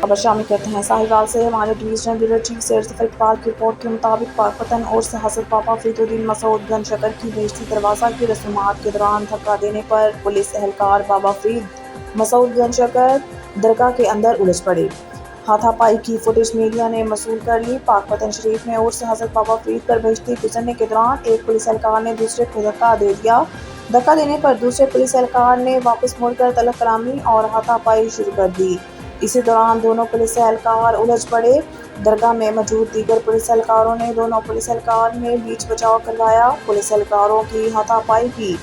खबर शामिल करते हैं। साहिवाल से हमारे divisional bureau chief Syed Zafar Iqbal की रिपोर्ट के मुताबिक पाकपतन और से हज़रत बाबा फरीदुद्दीन मसूद गंज शकर की बेहश्ती दरवाज़ा की रसूमात के दौरान धक्का देने पर पुलिस एहलकार बाबा फरीद मसूद गंज शकर दरगाह के अंदर उलझ पड़े। हाथापाई की फुटेज मीडिया ने मसूल कर ली। पाकपतन शरीफ में और से हज़रत बाबा फरीद पर बेहश्ती गुजरने के दौरान एक पुलिस एहलकार ने दूसरे को धक्का दे दिया। धक्का देने पर दूसरे पुलिस एहलकार ने वापस मुड़कर तलब कलामी और हाथापाई शुरू कर दी। इसी दौरान दोनों पुलिस एहलकार उलझ पड़े। दरगाह में मौजूद दीगर पुलिस एहलकारों ने दोनों पुलिस एहलकार में बीच बचाव करवाया। पुलिस एहलकारों की हाथापाई की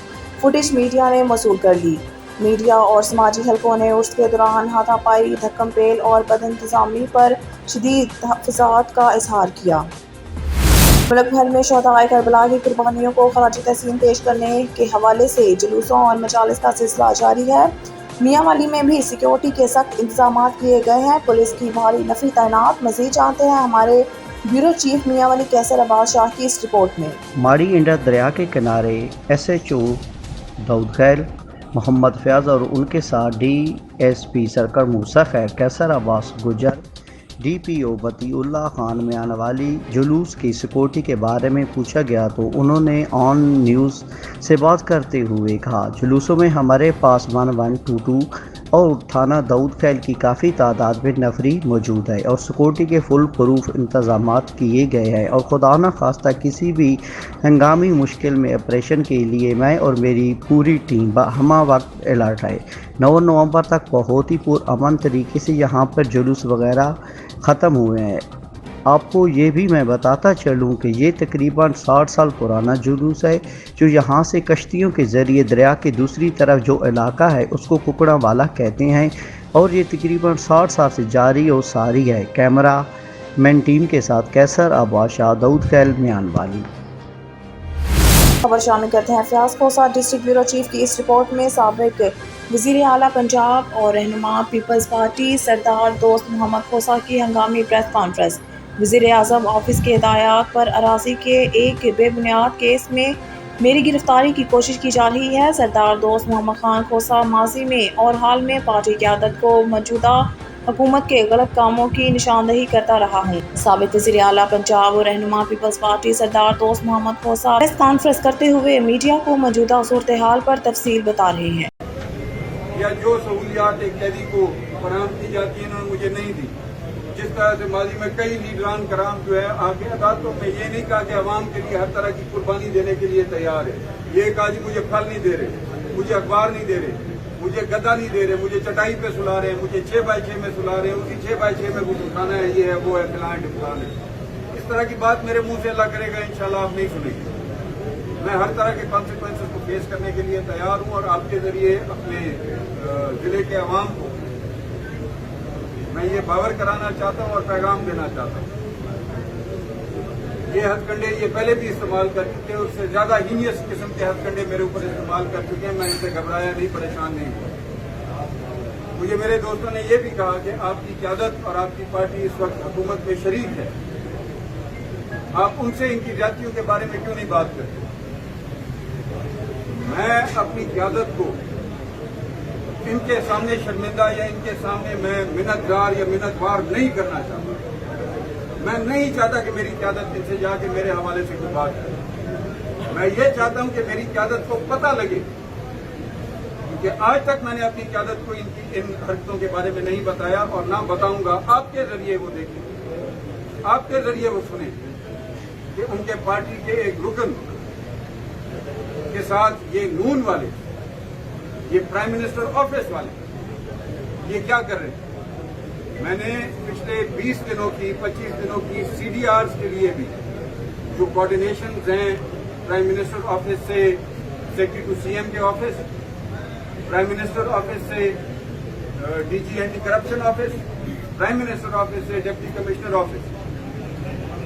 फुटेज मीडिया ने मौसूल कर ली। मीडिया और समाजी हलकों ने उर्स के दौरान हाथापाई, धक्कम पेल और बदइंतजामी पर शदीद तहफ़्फ़ुज़ात का इज़हार किया। मुल्क भर में शोहदाए करबला की कुर्बानियों को खराज तहसीन पेश करने के हवाले से जुलूसों और मजालिस का सिलसिला जारी है। मियांवाली में भी सिक्योरिटी के सख्त इंतजाम किए गए हैं। पुलिस की भारी नफरी तैनात। मज़ीद जानते हैं हमारे ब्यूरो चीफ मियांवाली कैसर अब्बास शाह की इस रिपोर्ट में। माड़ी इंडा दरिया के किनारे SHO दाऊद खैर, मोहम्मद फयाज और उनके साथ DSP सर्कल मूसा खैर, कैसर अब्बास गुजर, DPO बतीउल्लाह खान मियांवाली जुलूस की सिक्योरिटी के बारे में पूछा गया तो उन्होंने ऑन न्यूज़ से बात करते हुए कहा, जुलूसों में हमारे पास 1122 और थाना दाऊद खैल की काफ़ी तादाद में नफरी मौजूद है और सिक्योरिटी के फुल प्रूफ इंतजाम किए गए हैं और खुदा न खास्ता किसी भी हंगामी मुश्किल में ऑपरेशन के लिए मैं और मेरी पूरी टीम हमा वक्त अलर्ट है। 9 नवंबर तक बहुत ही पुरअमन तरीके से यहाँ पर जुलूस वगैरह ख़त्म हुए हैं। आपको ये भी मैं बताता चलूँ कि ये तकरीबन 60 साल पुराना जुलूस है जो यहाँ से कश्तियों के ज़रिए दरिया के दूसरी तरफ जो इलाका है उसको कुकड़ा वाला कहते हैं और ये तकरीबन 60 साल से जारी और सारी है। कैमरा मैन टीम के साथ कैसर अब्बास शाह, दाऊद खैल, मियांवाली। खबर शामिल करते हैं। फयाज खोसा डिस्ट्रिक्ट ब्यूरो चीफ की इस रिपोर्ट में साबिक वज़ीर आला पंजाब और रहनुमा पीपल्स पार्टी सरदार दोस्त मोहम्मद खोसा की हंगामी प्रेस कॉन्फ्रेंस। वज़ीर आज़म ऑफिस के हिदायत पर अराज़ी के एक बेबुनियाद केस में मेरी गिरफ्तारी की कोशिश की जा रही है। सरदार दोस्त मोहम्मद खान खोसा माजी में और हाल में पार्टी क़यादत को मौजूदा हुकूमत के गलत कामों की निशानदही करता रहा हूँ। साबिक वज़ीर आला पंजाब और रहनुमा पीपल्स पार्टी सरदार दोस्त मोहम्मद खोसा प्रेस कॉन्फ्रेंस करते हुए मीडिया को मौजूदा सूरत हाल पर तफसील बता रहे हैं। या जो सहूलियात एक कैदी को फराहम की जाती है इन्होंने मुझे नहीं दी। जिस तरह से माजी में कई लीडरान कराम जो है आगे अदालतों में ये नहीं कहा कि अवाम के लिए हर तरह की कुर्बानी देने के लिए तैयार है। ये कहा जी मुझे फल नहीं दे रहे, मुझे अखबार नहीं दे रहे, मुझे गद्दा नहीं दे रहे, मुझे चटाई पे सुला रहे हैं, मुझे 6x6 में सुला रहे हैं, उसी 6x6 में कुछ उठाना है, ये है वो है, फिलहाल ढिमकान है। इस तरह की बात मेरे मुंह से अल्लाह करेगा इंशाल्लाह आप नहीं सुनेंगे। मैं हर तरह के कॉन्सिक्वेंसेस को फेस करने के लिए तैयार हूं और आपके जरिए अपने जिले के अवाम को मैं ये बावर कराना चाहता हूं और पैगाम देना चाहता हूं। ये हथकंडे ये पहले भी इस्तेमाल कर चुके हैं, उससे ज्यादा हीनियस किस्म के हथकंडे मेरे ऊपर इस्तेमाल कर चुके हैं। मैं इनसे घबराया नहीं, परेशान नहीं हुआ। मुझे मेरे दोस्तों ने ये भी कहा कि आपकी क़यादत और आपकी पार्टी इस वक्त हुकूमत में शरीक है, आप उनसे इनकी जातियों के बारे में क्यों नहीं बात करते। मैं अपनी क़यादत को इनके सामने शर्मिंदा या इनके सामने मैं मिन्नतदार या मिन्नतवार नहीं करना चाहता। मैं नहीं चाहता कि मेरी क़यादत इनसे जाके मेरे हवाले से कोई बात करे। मैं ये चाहता हूं कि मेरी क़यादत को पता लगे, क्योंकि आज तक मैंने अपनी क़यादत को इनकी इन हरकतों के बारे में नहीं बताया और ना बताऊंगा। आपके जरिए वो देखें, आपके जरिए वो सुने कि उनके पार्टी के एक रुकन के साथ ये नून वाले, ये प्राइम मिनिस्टर ऑफिस वाले ये क्या कर रहे हैं। मैंने पिछले 20 दिनों की 25 दिनों की CDRs के लिए भी जो कोऑर्डिनेशन हैं प्राइम मिनिस्टर ऑफिस से सेक्रेटरी टू CM के ऑफिस, प्राइम मिनिस्टर ऑफिस से DG anti corruption office, prime minister office से deputy commissioner office,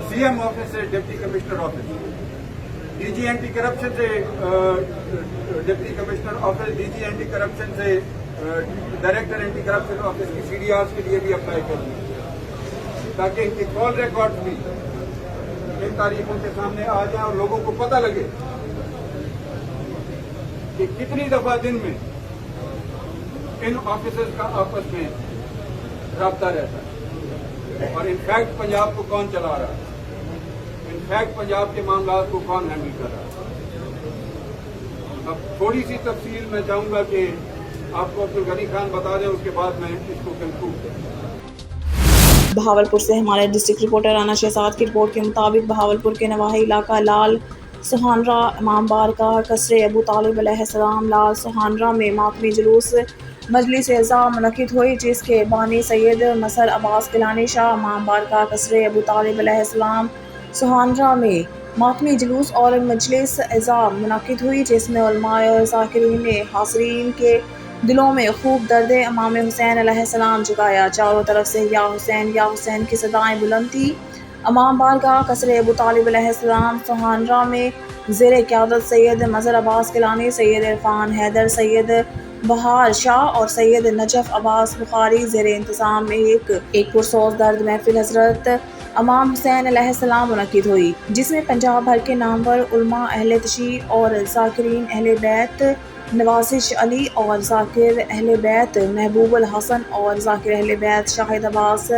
CM office से deputy commissioner office, DG anti corruption से deputy commissioner office, DG anti corruption से director anti corruption office की CDRs के लिए भी apply कर दी, ताकि इनकी कॉल रिकॉर्ड भी इन तारीखों के सामने आ जाए और लोगों को पता लगे कि कितनी दफा दिन में इन ऑफिसर्स का आपस में राब्ता रहता है। और इनफैक्ट पंजाब को कौन चला रहा है, इनफैक्ट पंजाब के मामलात को कौन हैंडल कर रहा है। अब थोड़ी सी तफसील मैं चाहूँगा कि आपको अब्दुल गनी खान बता दें, उसके बाद मैं इसको कंक्लूड करूँ। बहावलपुर से हमारे डिस्ट्रिक्ट रिपोर्टर राना शहजाद की रिपोर्ट के मुताबिक बहावलपुर के नवाही इलाका लाल सुहानरा इमाम बारगाह कसरे अबू तालिब अलैहिस्सलाम लाल सुहानरा में मातमी जुलूस मजलिस एज़ा मुनक़िद हुई, जिसके बानी सैयद मसर अब्बास गिलानी शाह इमाम बारगाह कसरे अबू तालिब अलैहिस्सलाम सुहानरा में मातमी जुलूस और मजलिस एज़ा मुनक़िद हुई, जिसमें उलमाए और ज़ाकिरीन ने हाज़रीन के दिलों में खूब दर्द इमाम हुसैन अलैहिस्सलाम जगाया। चारों तरफ से या हुसैन की सदाएं बुलंद थी। इमाम बारगाह कसरे अबू तालिब अलैहिस्सलाम सुहानरा में ज़ेर क़यादत सैयद मज़र अब्बास गिलानी, सैयद इरफान हैदर, सैयद बहार शाह और सैयद नजफ अब्बास बुखारी ज़ेर इंतज़ाम में एक पुरसोज दर्द महफिल हज़रत इमाम हुसैन अलैहिस्सलाम मुनक़िद हुई, जिसमें पंजाब भर के नामवर उलमा अहले तशरीह और ज़ाकिरीन अहले बैत नवाज़िश अली और ज़ाकिर अहले बैत महबूबुल हसन और ज़ाकिर अहले बैत शाहिद अब्बास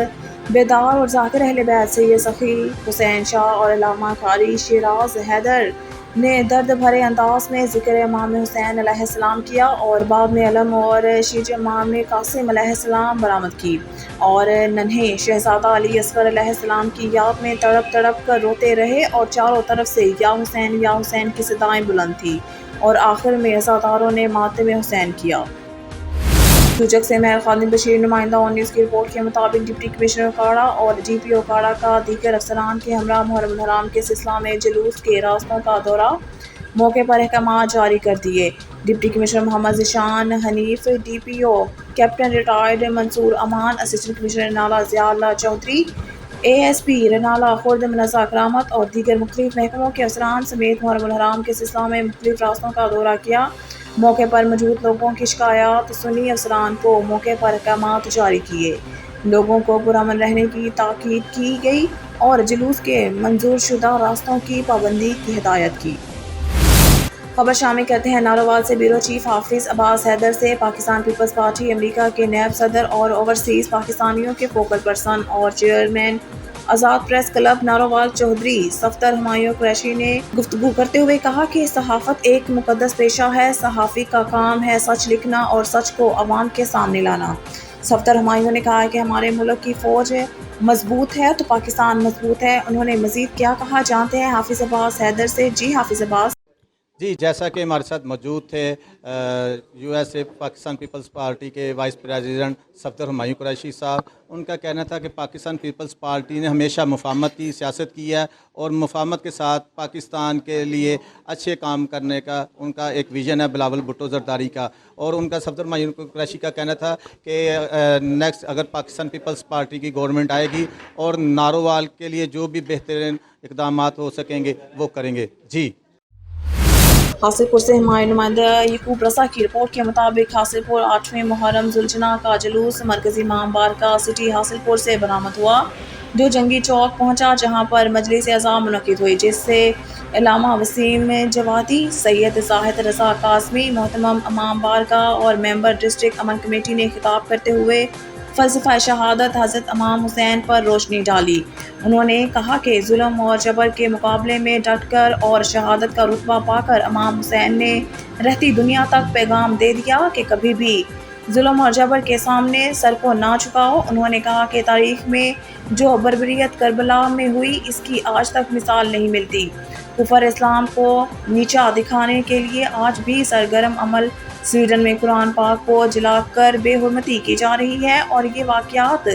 बेदार और ज़ाकिर अहले बैत सैयद सखी हुसैन शाह और अल्लामा कारी शिराज हैदर ने दर्द भरे अंदाज में ज़िक्र इमाम हुसैन अलैहिस्सलाम किया और बाद में अलम और शीज इमाम कासिम अलैहिस्सलाम बरामद की और नन्हे शहजादा अली असगर अलैहिस्सलाम की याद में तड़प तड़प कर रोते रहे और चारों तरफ से या हुसैन की सदाएं बुलंद थी और आखिर में अज़ादारों ने मातम हुसैन किया। सूचक से महर खालिद बशीर नुमाइंदा ऑन न्यूज़ की रिपोर्ट के मुताबिक डिप्टी कमिश्नर काड़ा और DPO काड़ा का दीगर अफसरान के हमरा मुहर्रम हराम के सिलसिला में जुलूस के रास्तों का दौरा, मौके पर अहकाम जारी कर दिए। Deputy commissioner Mohammad Zeeshan Hanif, DPO captain retired Mansoor Aman, assistant commissioner Renala Ziaullah Chaudhry, ASP Renala Khurd Munazza Karamat और दीगर मुख्तलिफ महकमों के अफसरान समेत मुहर्रम हराम के सिलसिला में मुख्तलिफ रास्तों का दौरा किया। मौके पर मौजूद लोगों की शिकायत सुनी, अफसरान को मौके पर अहकामात जारी किए, लोगों को पुरअमन रहने की ताकीद की गई और जुलूस के मंजूर शुदा रास्तों की पाबंदी की हिदायत की। खबर शामिल करते हैं नारोवाल से ब्यूरो चीफ हाफिज अब्बास हैदर से पाकिस्तान पीपल्स पार्टी अमेरिका के नायब सदर और ओवरसीज़ पाकिस्तानियों के फोकल पर्सन और चेयरमैन आज़ाद प्रेस क्लब नारोवाल चौधरी सफ्दर हुमायूं कुरैशी ने गुफ्तगू करते हुए कहा कि सहाफ़त एक मुक़द्दस पेशा है, सहाफ़ी का काम है सच लिखना और सच को अवाम के सामने लाना। सफ्दर हुमायूं ने कहा कि हमारे मुल्क की फ़ौज मजबूत है तो पाकिस्तान मजबूत है। उन्होंने मज़ीद क्या कहा जानते हैं हाफिज़ अब्बास हैदर से। जी हाफिज़ अब्बास। जी, जैसा कि हमारे साथ मौजूद थे USA पाकिस्तान पीपल्स पार्टी के वाइस प्रेसिडेंट सफ्दर हुमायूं कुरैशी साहब, उनका कहना था कि पाकिस्तान पीपल्स पार्टी ने हमेशा मुफाहमत की सियासत की है और मुफाहमत के साथ पाकिस्तान के लिए अच्छे काम करने का उनका एक विज़न है बिलावल भुट्टो ज़रदारी का। और उनका सफ्दर हुमायूं कुरैशी का कहना था कि नेक्स्ट अगर पाकिस्तान पीपल्स पार्टी की गवर्नमेंट आएगी और नारोवाल के लिए जो भी बेहतरीन इक़दामात हो सकेंगे वो करेंगे। जी। हासिलपुर से हमारे नुमाइंदा यकूब रसा की रिपोर्ट के मुताबिक हासिलपुर 8वें मुहर्रम जुलजना का जुलूस मरकजी इमाम बारगाह सिटी हासिलपुर से बरामद हुआ, जो जंगी चौक पहुंचा, जहां पर मजलिस एज़ा मुनक़िद हुई, जिससे अल्लामा वसीम जवादी, सैयद जाहिद रज़ा काज़मी, मोहतरम इमाम बारगाह और मेंबर डिस्ट्रिक्ट अमन कमेटी ने खिताब करते हुए फ़लसफ़ा शहादत हज़रत इमाम हुसैन पर रोशनी डाली। उन्होंने कहा कि जुल्म और जबर के मुकाबले में डट कर और शहादत का रुतबा पाकर इमाम हुसैन ने रहती दुनिया तक पैगाम दे दिया कि कभी भी जुल्म और जबर के सामने सर को ना झुकाओ। उन्होंने कहा कि तारीख़ में जो बर्बरियत करबला में हुई, इसकी आज तक मिसाल नहीं मिलती। कुफर इस्लाम को नीचा दिखाने के लिए आज भी सरगर्म अमल स्वीडन में कुरान पाक को जलाकर बेहुरमती की जा रही है और ये वाक़यात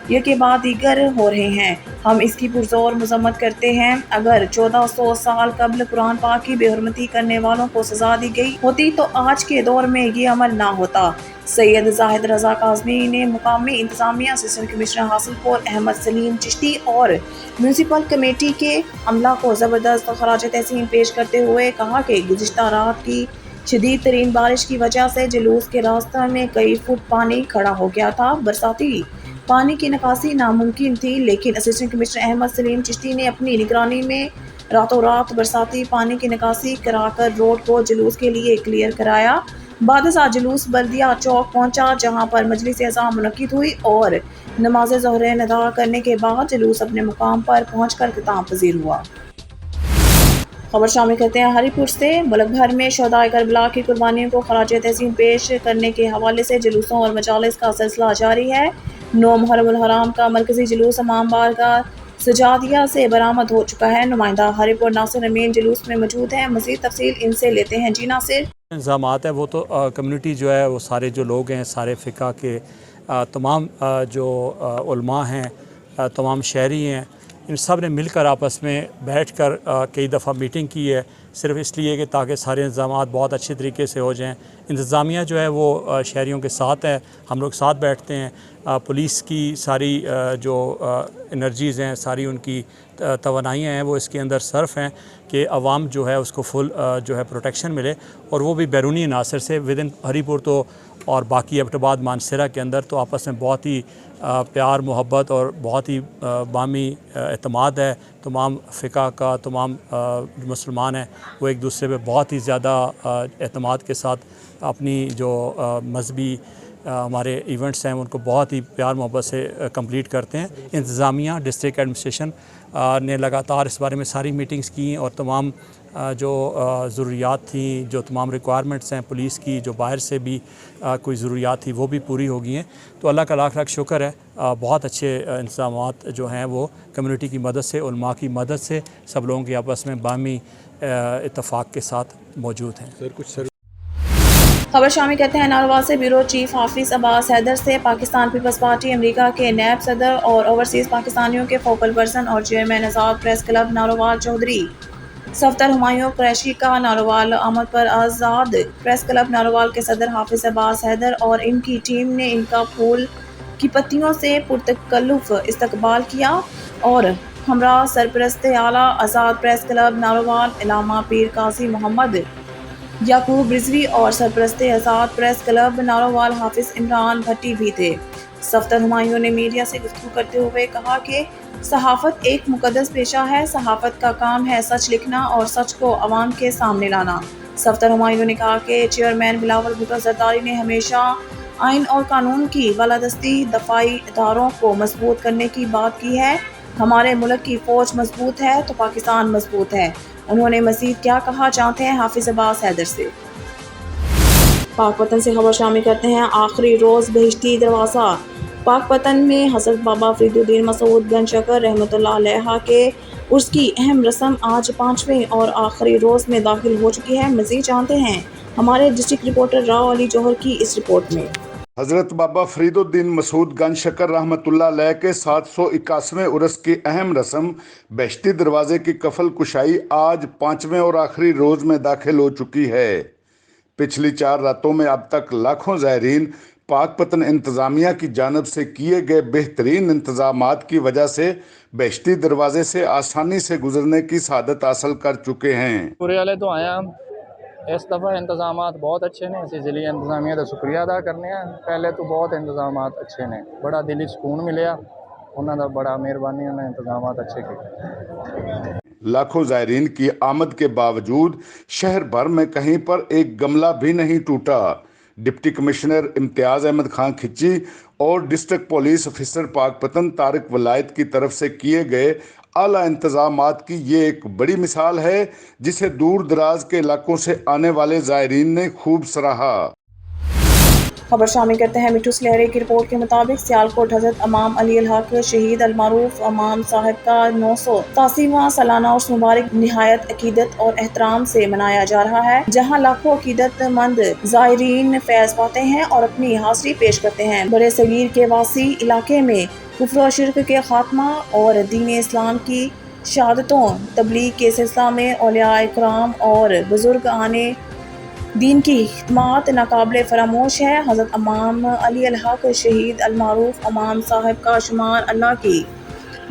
ये के बाद दीगर हो रहे हैं। हम इसकी पुरज़ोर मज़म्मत करते हैं। अगर 1400 साल कबल कुरान पाक की बेहुरमती करने वालों को सज़ा दी गई होती तो आज के दौर में ये अमल ना होता। सैयद जाहिद रज़ा काज़मी ने मुकामी इंतज़ामिया, असिस्टेंट कमिश्नर हासिलपुर अहमद सलीम चिश्ती और म्यूनसिपल कमेटी के अमला को ज़बरदस्त खराज तहसीन पेश करते हुए कहा कि गुज़िश्ता रात की शदीद तरीन बारिश की वजह से जुलूस के रास्ते में कई फुट पानी खड़ा हो गया था। बरसाती पानी की निकासी नामुमकिन थी, लेकिन असिस्टेंट कमिश्नर अहमद सलीम चिश्ती ने अपनी निगरानी में रातों रात बरसाती पानी की निकासी कराकर रोड को जुलूस के लिए क्लियर कराया। बाद जुलूस बल्दिया चौक पहुंचा, जहां पर मजलिस अज़ा मुनक्किद हुई और नमाज ज़ोहरैन अदा करने के बाद जुलूस अपने मुकाम पर पहुंचकर इख्तिताम पजीर हुआ। खबर शामिल करते हैं हरिपुर से। मुल्क भर में शहदाए करबला की कुर्बानियों को खराज तहसीन पेश करने के हवाले से जुलूसों और मजालिस का सिलसिला जारी है। 9 मुहर्रम हराम का मरकजी जुलूस इमाम बारगाह सजादिया से बरामद हो चुका है। नुमाइंदा हरिपुर नासिर अमीन जुलूस में मौजूद हैं। मज़ीद तफसील इनसे लेते हैं। जी नासिर। इंतज़ामात है वो तो कम्युनिटी जो है वो सारे जो लोग हैं, सारे फ़िक़ा के तमाम जो उलमा हैं, तमाम शहरी हैं, इन सब ने मिलकर आपस में बैठकर कई दफ़ा मीटिंग की है, सिर्फ़ इसलिए कि ताकि सारे इंतज़ामात बहुत अच्छे तरीके से हो जाएं। इंतज़ामिया जो है वो शहरियों के साथ है, हम लोग साथ बैठते हैं। पुलिस की सारी जो एनर्जीज़ हैं, सारी उनकी तवानाइयाँ हैं वो इसके अंदर सर्फ हैं कि अवाम जो है उसको फुल जो है प्रोटेक्शन मिले, और वो भी बैरूनी अनासर से विद इन हरीपुर तो और बाकी एबटाबाद मानसरा के अंदर तो आपस में बहुत ही प्यार मोहब्बत और बहुत ही बामी एतमाद है। तमाम फ़िक़ा का तमाम मुसलमान हैं वो एक दूसरे पे बहुत ही ज़्यादा एतमाद के साथ अपनी जो मजहबी हमारे इवेंट्स हैं उनको बहुत ही प्यार मोहब्बत से कंप्लीट करते हैं। इंतज़ामिया डिस्ट्रिक्ट एडमिनिस्ट्रेशन ने लगातार इस बारे में सारी मीटिंग्स की और तमाम जो ज़रूरियात थी, जो तमाम रिक्वायरमेंट्स हैं पुलिस की, जो बाहर से भी कोई ज़रूरियात थी वो भी पूरी हो गई हैं। तो अल्लाह का लाख लाख शुक्र है, बहुत अच्छे इंतज़ामात जो हैं वो कम्युनिटी की मदद से, उलमा की मदद से सब लोगों के आपस में बामी इत्तफ़ाक़ के साथ मौजूद हैं। खबर शामिल करते हैं नारोवाल से। ब्यूरो चीफ हाफिज़ अब्बास हैदर से पाकिस्तान पीपल्स पार्टी अमेरिका के नैब सदर और ओवरसीज़ पाकिस्तानियों के फोकल पर्सन और चेयरमैन आज़ाद प्रेस क्लब नारोवाल चौधरी सफ्तर हुमायूं कुरैशी का नारोवाल आमद पर आज़ाद प्रेस क्लब नारोवाल के सदर हाफिज़ अब्बास हैदर और इनकी टीम ने इनका फूल की पत्तियों से पुरतकल्लुफ़ इस्तकबाल किया और हमरा सरपरस्त आला आज़ाद प्रेस क्लब नारोवाल इलामा पीर काजी मोहम्मद याकूब रिजवी और सरपरस्त आज़ाद प्रेस क्लब नारोवाल हाफिज़ इमरान भट्टी भी थे। सफ्तर हुमायूं ने मीडिया से गुफ्तगू करते हुए कहा कि सहाफ़त एक मुक़द्दस पेशा है। सहाफ़त का काम है सच लिखना और सच को अवाम के सामने लाना। सफ्तर हुमायूं ने कहा कि चेयरमैन बिलावल भुट्टो जरदारी ने हमेशा आइन और कानून की बालादस्ती दफाई इदारों को मजबूत करने की बात की है। हमारे मुल्क की फ़ौज मजबूत है तो पाकिस्तान मजबूत है। उन्होंने मज़ीद क्या कहा, जानते हैं हाफिज़ अब्बास हैदर से। पाक पतन से खबर शामिल करते हैं। आखिरी रोज़ बहिश्ती दरवाज़ा। पाक पतन में हज़रत बाबा फरीदुद्दीन मसूद गंज शकर रहमतुल्लाह अलैह के उर्स की अहम रस्म आज 5वें और आखिरी रोज़ में दाखिल हो चुकी है। मज़ीद जानते हैं हमारे डिस्ट्रिक्ट रिपोर्टर राव अली जौहर की इस रिपोर्ट में। हज़रत बाबा फरीदुद्दीन मसूद गंज शकर रहमतुल्लाह अलैह के 781वें उर्स की अहम रस्म बहिश्ती दरवाज़े की कफल कुशाई आज 5वें और आखिरी रोज़ में दाखिल हो चुकी है। पिछली 4 रातों में अब तक लाखों ज़ायरीन पाक पतन इंतज़ामिया की जानब से किए गए बेहतरीन इंतज़ामात की वजह से बहिश्ती दरवाज़े से आसानी से गुजरने की सआदत हासिल कर चुके हैं। पूरे वाले तो आया इस दफ़ा इंतज़ामात बहुत अच्छे ने, इस लिए इंतज़ामिया का शुक्रिया अदा करने हैं। पहले तो बहुत इंतज़ामात अच्छे ने, बड़ा दिली सुकून मिले, उन्होंने बड़ा मेहरबानी, उन्होंने इंतज़ामात अच्छे किए। लाखों ज़ायरीन की आमद के बावजूद शहर भर में कहीं पर एक गमला भी नहीं टूटा। डिप्टी कमिश्नर इम्तियाज़ अहमद खान खिच्ची और डिस्ट्रिक्ट पुलिस ऑफिसर पाक पतन तारिक वलायत की तरफ से किए गए आला इंतज़ामात की ये एक बड़ी मिसाल है, जिसे दूर दराज के इलाकों से आने वाले ज़ायरीन ने खूब सराहा। खबर शामिल करते हैं मिठू सलेहरे की रिपोर्ट के मुताबिक सियालकोट हज़रत इमाम अली अल हक शहीद अलमारूफ इमाम साहब का 987वां सालाना उर्स मुबारक निहायत अकीदत और एहतराम से मनाया जा रहा है, जहां लाखों अकीदतमंद ज़ायरीन फैज़ पाते हैं और अपनी हाज़िरी पेश करते हैं। बड़े सगीर के वासी इलाके में कुफ्र और शिर्क के खात्मा और दीन इस्लाम की शहादतों तबलीग के सिलसिला में औलिया इकराम और बुजुर्ग आने दीन की खिदमत नाकाबिले फरामोश है। हज़रत इमाम अली अल हक शहीद अलमारूफ इमाम साहब का शुमार अल्लाह की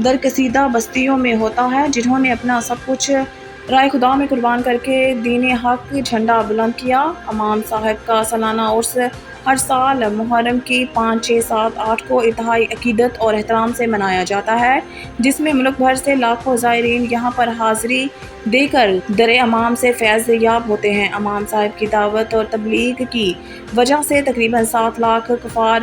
दरकसीदा बस्तियों में होता है, जिन्होंने अपना सब कुछ राय खुदा में कुर्बान करके दीन हक झंडा बुलंद किया। इमाम साहब का सालाना उर्स ہر سال محرم کی 5، 6، 7، 8 کو انتہائی عقیدت اور احترام سے منایا جاتا ہے، جس میں ملک بھر سے لاکھوں زائرین یہاں پر حاضری دے کر در امام سے فیض یاب ہوتے ہیں۔ امام صاحب کی دعوت اور تبلیغ کی وجہ سے تقریباً 7 لاکھ کفار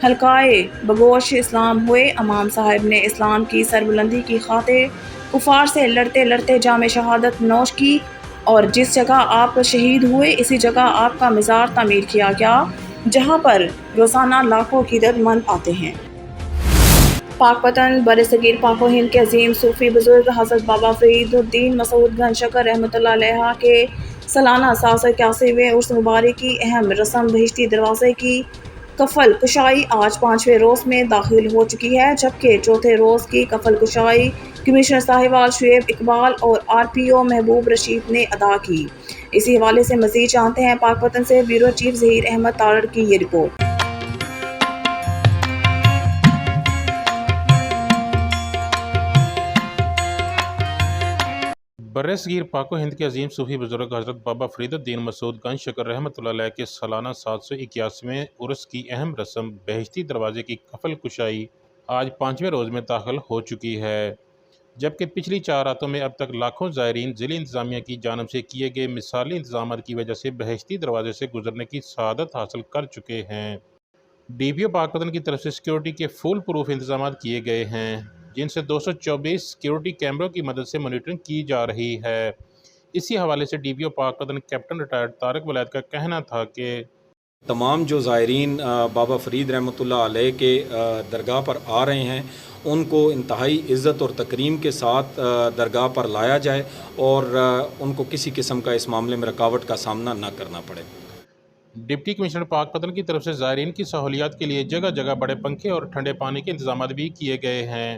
حلقائے بگوش اسلام ہوئے۔ امام صاحب نے اسلام کی سربلندی کی خاطر کفار سے لڑتے لڑتے جام شہادت نوش کی، اور جس جگہ آپ شہید ہوئے اسی جگہ آپ کا مزار تعمیر کیا گیا، جہاں پر روزانہ لاکھوں عقیدت مند آتے ہیں۔ پاک پتن برصغیر پاک و ہند کے عظیم صوفی بزرگ حضرت بابا فرید الدین مسعود گنج شکر رحمۃ اللہ علیہ کے سالانہ 781ویں عرس مبارک کی اہم رسم بہشتی دروازے کی کفل کشائی آج 5ویں روز میں داخل ہو چکی ہے، جبکہ چوتھے روز کی کفل کشائی کمشنر صاحبال شعیب اقبال اور RPO محبوب رشید نے ادا کی۔ اسی حوالے سے مزید جانتے ہیں پاک پتن سے بیورو چیف ظہیر احمد تارڑ کی یہ رپورٹ۔ برصغیر پاک و ہند کے عظیم صوفی بزرگ حضرت بابا فرید الدین مسعود گنج شکر رحمۃ اللہ علیہ کے سالانہ 781ویں عرس کی اہم رسم بہشتی دروازے کی کفل کشائی آج 5ویں روز میں داخل ہو چکی ہے، جبکہ پچھلی 4 راتوں میں اب تک لاکھوں زائرین ضلع انتظامیہ کی جانب سے کیے گئے مثالی انتظامات کی وجہ سے بہشتی دروازے سے گزرنے کی سعادت حاصل کر چکے ہیں۔ DPO پاک پتن کی طرف سے سیکیورٹی کے فول پروف انتظامات کیے گئے ہیں، جن سے 224 سیکیورٹی کیمروں کی مدد سے مانیٹرنگ کی جا رہی ہے۔ اسی حوالے سے DPO پاک پتن کیپٹن ریٹائرڈ طارق ولید کا کہنا تھا کہ تمام جو زائرین بابا فرید رحمۃ اللہ علیہ کے درگاہ پر آ رہے ہیں ان کو انتہائی عزت اور تکریم کے ساتھ درگاہ پر لایا جائے اور ان کو کسی قسم کا اس معاملے میں رکاوٹ کا سامنا نہ کرنا پڑے۔ ڈپٹی کمشنر پاک پتن کی طرف سے زائرین کی سہولیات کے لیے جگہ جگہ بڑے پنکھے اور ٹھنڈے پانی کے انتظامات بھی کیے گئے ہیں۔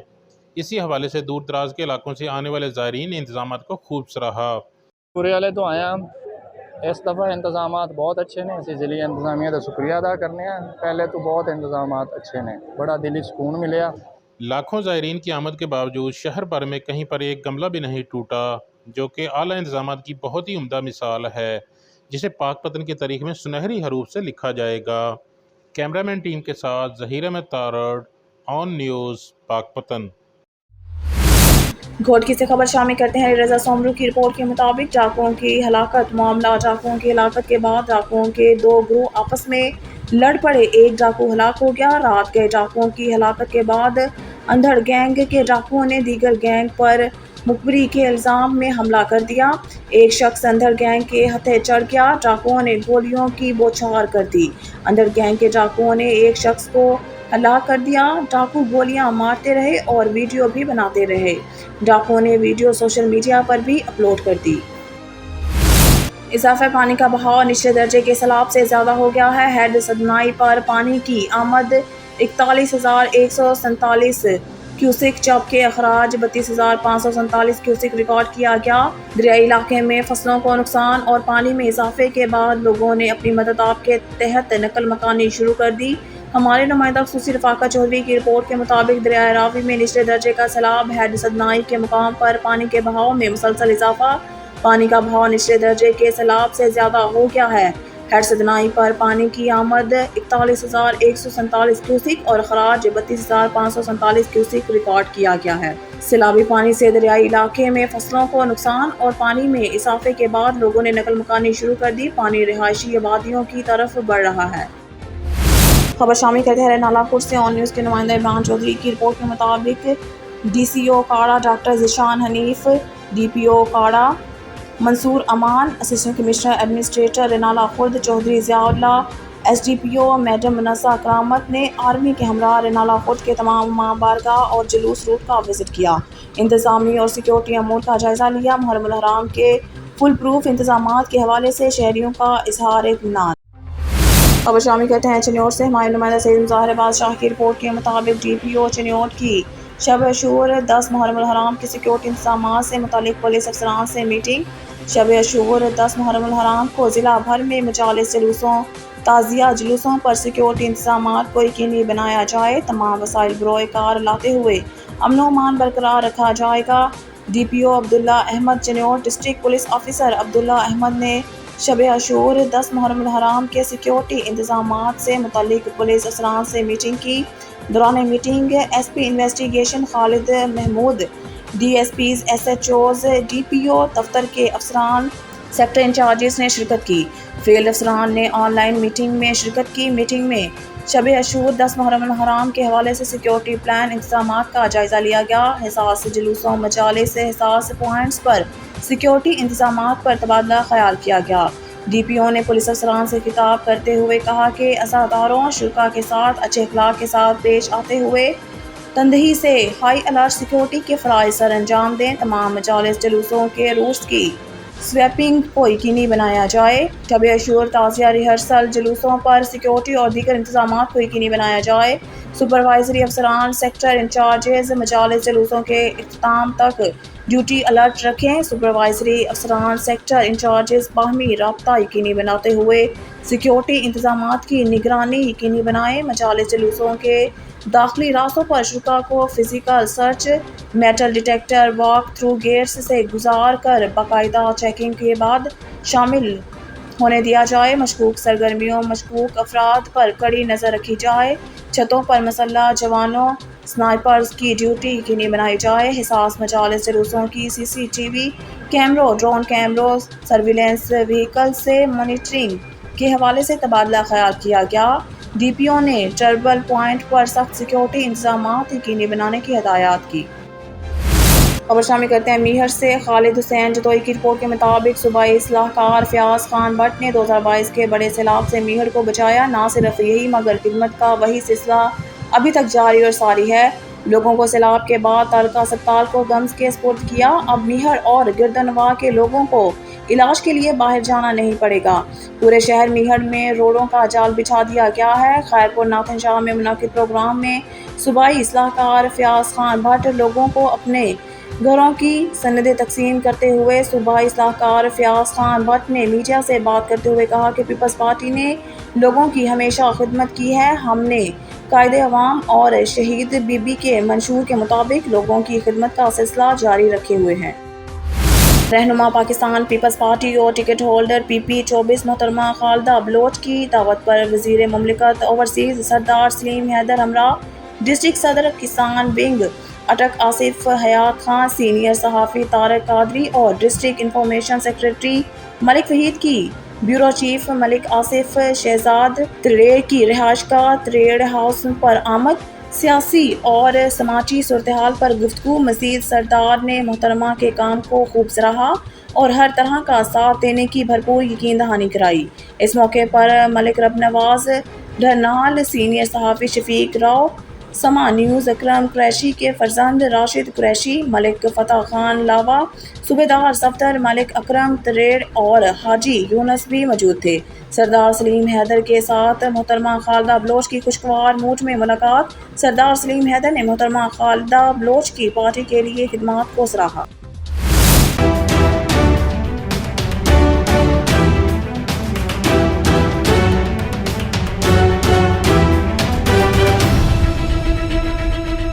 اسی حوالے سے دور دراز کے علاقوں سے آنے والے زائرین نے انتظامات کو خوب سراہا۔ پورے والے تو آیا اس دفعہ انتظامات بہت اچھے نے، اسی ضلع انتظامیہ کا شکریہ ادا کرنے ہیں۔ پہلے تو بہت انتظامات اچھے نے، بڑا دلی سکون ملیا۔ لاکھوں زائرین کی آمد کے باوجود شہر بھر میں کہیں پر ایک گملہ بھی نہیں ٹوٹا، جو کہ اعلیٰ انتظامات کی بہت ہی عمدہ مثال ہے، جسے پاک پتن کی تاریخ میں سنہری حروف سے لکھا جائے گا۔ کیمرامین ٹیم کے ساتھ ظہیر احمد تارڑ، آن نیوز، پاک پتن۔ گھوٹکی سے خبر شامل کرتے ہیں۔ رضا سومرو کی رپورٹ کے مطابق ڈاکوؤں کی ہلاکت معاملہ ڈاکوؤں کی ہلاکت کے بعد ڈاکوؤں کے 2 گروہ آپس میں لڑ پڑے، ایک ڈاکو ہلاک ہو گیا۔ رات گئے ڈاکوؤں کی ہلاکت کے بعد اندھڑ گینگ کے ڈاکوؤں نے دیگر گینگ پر مخبری کے الزام میں حملہ کر دیا۔ ایک شخص اندھڑ گینگ کے ہتھے چڑھ گیا، ڈاکوؤں نے گولیوں کی بوچھار کر دی۔ اندھڑ گینگ کے ڈاکوؤں نے ایک شخص کو ہلاک کر دیا۔ ڈاکو گولیاں مارتے رہے اور ویڈیو بھی بناتے رہے۔ ڈاکوؤں نے ویڈیو سوشل میڈیا پر بھی اپلوڈ کر دی۔ اضافہ پانی کا بہاؤ نچلے درجے کے سیلاب سے زیادہ ہو گیا ہے۔ ہیڈ سدنائی پر پانی کی آمد 41,147 کیوسک جبکہ اخراج 32,547 کیوسک ریکارڈ کیا گیا۔ دریائی علاقے میں فصلوں کو نقصان اور پانی میں اضافے کے بعد لوگوں نے اپنی مدد آپ کے تحت نقل مکانی شروع کر دی۔ ہمارے نمائندہ خصوصی رفاقت چودھری کی رپورٹ کے مطابق دریائے راوی میں نچلے درجے کا سیلاب، ہیڈ سدنائی کے مقام پر پانی کے بہاؤ میں مسلسل اضافہ، پانی کا بہاؤ نچلے درجے کے سیلاب سے زیادہ ہو گیا ہے۔ ہیڈ سدنائی پر پانی کی آمد 41,147 کیوسک اور اخراج 32,547 کیوسک ریکارڈ کیا گیا ہے۔ سیلابی پانی سے دریائی علاقے میں فصلوں کو نقصان اور پانی میں اضافے کے بعد لوگوں نے نقل مکانی شروع کر دی۔ پانی رہائشی آبادیوں کی طرف بڑھ رہا ہے۔ خبر شامل کرتے ہیں نالا کوٹ سے آن نیوز کے نمائندہ عمران چودھری کی رپورٹ کے مطابق DCO کاڑا ڈاکٹر ذیشان حنیف، DPO کاڑا Mansoor Aman, assistant commissioner administrator Renala Khurd Chaudhry Zia Ullah, SDPO madam Munazza Karamat نے آرمی کے ہمراہ رینالہ خرد کے تمام ماں بارگاہ اور جلوس روٹ کا وزٹ کیا، انتظامی اور سیکیورٹی امور کا جائزہ لیا۔ محرم الحرام کے فل پروف انتظامات کے حوالے سے شہریوں کا اظہار اطمینان۔ خبر شامل کرتے ہیں چنیوٹ سے ہمارے نمائندہ سید مظاہر بادشاہ کی رپورٹ کے مطابق DPO چنیوٹ کی شب عاشور 10 محرم الحرام کے سیکیورٹی انتظامات سے متعلق پولیس افسران سے میٹنگ۔ شب عاشور 10 محرم الحرام کو ضلع بھر میں مجالس، جلوسوں، تعزیہ جلوسوں پر سیکیورٹی انتظامات کو یقینی بنایا جائے، تمام وسائل بروئے کار لاتے ہوئے امن و امان برقرار رکھا جائے گا۔ DPO Abdullah Ahmed Chiniot, district police officer Abdullah Ahmed نے شب عاشور 10 محرم الحرام کے سیکیورٹی انتظامات سے متعلق پولیس افسران سے میٹنگ کی۔ دوران meeting S P investigation Khalid Mahmood, D S Ps, S H Os, D P O دفتر کے افسران، سیکٹر انچارجز نے شرکت کی۔ فیلڈ افسران نے آن لائن میٹنگ میں شرکت کی۔ میٹنگ میں شب عاشور 10 محرم الحرام کے حوالے سے سیکیورٹی پلان انتظامات کا جائزہ لیا گیا۔ حساس جلوسوں، مجالس سے حساس پوائنٹس پر سیکیورٹی انتظامات پر تبادلہ خیال کیا گیا۔ ڈی پی او نے پولیس افسران سے خطاب کرتے ہوئے کہا کہ عزاداروں، شرکاء کے ساتھ اچھے اخلاق کے ساتھ پیش آتے ہوئے تندہی سے ہائی الرٹ سیکیورٹی کے فرائض سر انجام دیں۔ تمام مجالس، جلوسوں کے روٹس کی سویپنگ کو یقینی بنایا جائے۔ شب عاشور تعزیہ ریہرسل، جلوسوں پر سیکیورٹی اور دیگر انتظامات کو یقینی بنایا جائے۔ سپروائزری افسران، سیکٹر انچارجز مجالس جلوسوں کے اختتام تک ڈیوٹی الرٹ رکھیں۔ سپروائزری افسران، سیکٹر انچارجز باہمی رابطہ یقینی بناتے ہوئے سیکیورٹی انتظامات کی نگرانی یقینی بنائیں۔ مجالس جلوسوں کے داخلی راستوں پر شرکاء کو physical search, metal detector, walk through gates سے گزار کر باقاعدہ چیکنگ کے بعد شامل ہونے دیا جائے۔ مشکوک سرگرمیوں، مشکوک افراد پر کڑی نظر رکھی جائے۔ چھتوں پر مسلح جوانوں، سنائپرز کی ڈیوٹی یقینی بنائی جائے۔ حساس مجالس جلوسوں کی سی سی ٹی وی کیمروں، ڈرون کیمروں، سرویلنس وہیکل سے مانیٹرنگ کے حوالے سے تبادلہ خیال کیا گیا۔ ڈی پی او نے ٹربل پوائنٹ پر سخت سیکیورٹی انتظامات یقینی بنانے کی ہدایات کی۔ خبر شامل کرتے ہیں میہر سے۔ خالد حسین جتوئی کی رپورٹ کے مطابق صوبائی اصلاح کار فیاض خان بٹ نے 2022 کے بڑے سیلاب سے میہر کو بچایا۔ نہ صرف یہی مگر خدمت کا وہی سلسلہ ابھی تک جاری اور ساری ہے۔ لوگوں کو سیلاب کے بعد تعلقہ اسپتال کو گمز کے سپرد کیا۔ اب میہر اور گردنواں کے لوگوں کو علاج کے لیے باہر جانا نہیں پڑے گا۔ پورے شہر میہر میں روڈوں کا جال بچھا دیا گیا ہے۔ خیرپور ناتھن شاہ میں منعقد پروگرام میں صوبائی اصلاح کار فیاض خان بٹ لوگوں کو اپنے گھروں کی سندیں تقسیم کرتے ہوئے صوبائی اصلاح کار فیاض خان بٹ نے میڈیا سے بات کرتے ہوئے کہا کہ پیپلز پارٹی نے لوگوں کی ہمیشہ خدمت کی ہے۔ ہم نے قائد عوام اور شہید بی بی کے منشور کے مطابق لوگوں کی خدمت کا سلسلہ جاری رکھے ہوئے ہیں۔ رہنما پاکستان پیپلز پارٹی اور ٹکٹ ہولڈر پی پی 24 محترمہ خالدہ بلوچ کی دعوت پر وزیر مملکت اوورسیز سردار سلیم حیدر ہمراہ ڈسٹرکٹ صدر کسان ونگ اٹک آصف حیات خان، سینئر صحافی طارق قادری اور ڈسٹرکٹ انفارمیشن سیکریٹری ملک وحید کی بیورو چیف ملک آصف شہزاد تریڑ کی رہائش گاہ تریڑ ہاؤس پر آمد۔ سیاسی اور سماجی صورتحال پر گفتگو۔ مزید سردار نے محترمہ کے کام کو خوب سراہا اور ہر طرح کا ساتھ دینے کی بھرپور یقین دہانی کرائی۔ اس موقع پر ملک رب نواز ڈھرنال، سینئر صحافی شفیق راؤ، سما نیوز اکرم قریشی کے فرزند راشد قریشی، ملک فتح خان لاوا، صوبیدار صفدر ملک اکرم تریڑ اور حاجی یونس بھی موجود تھے۔ سردار سلیم حیدر کے ساتھ محترمہ خالدہ بلوچ کی خوشگوار موڈ میں ملاقات۔ سردار سلیم حیدر نے محترمہ خالدہ بلوچ کی پارٹی کے لیے خدمات کو سراہا۔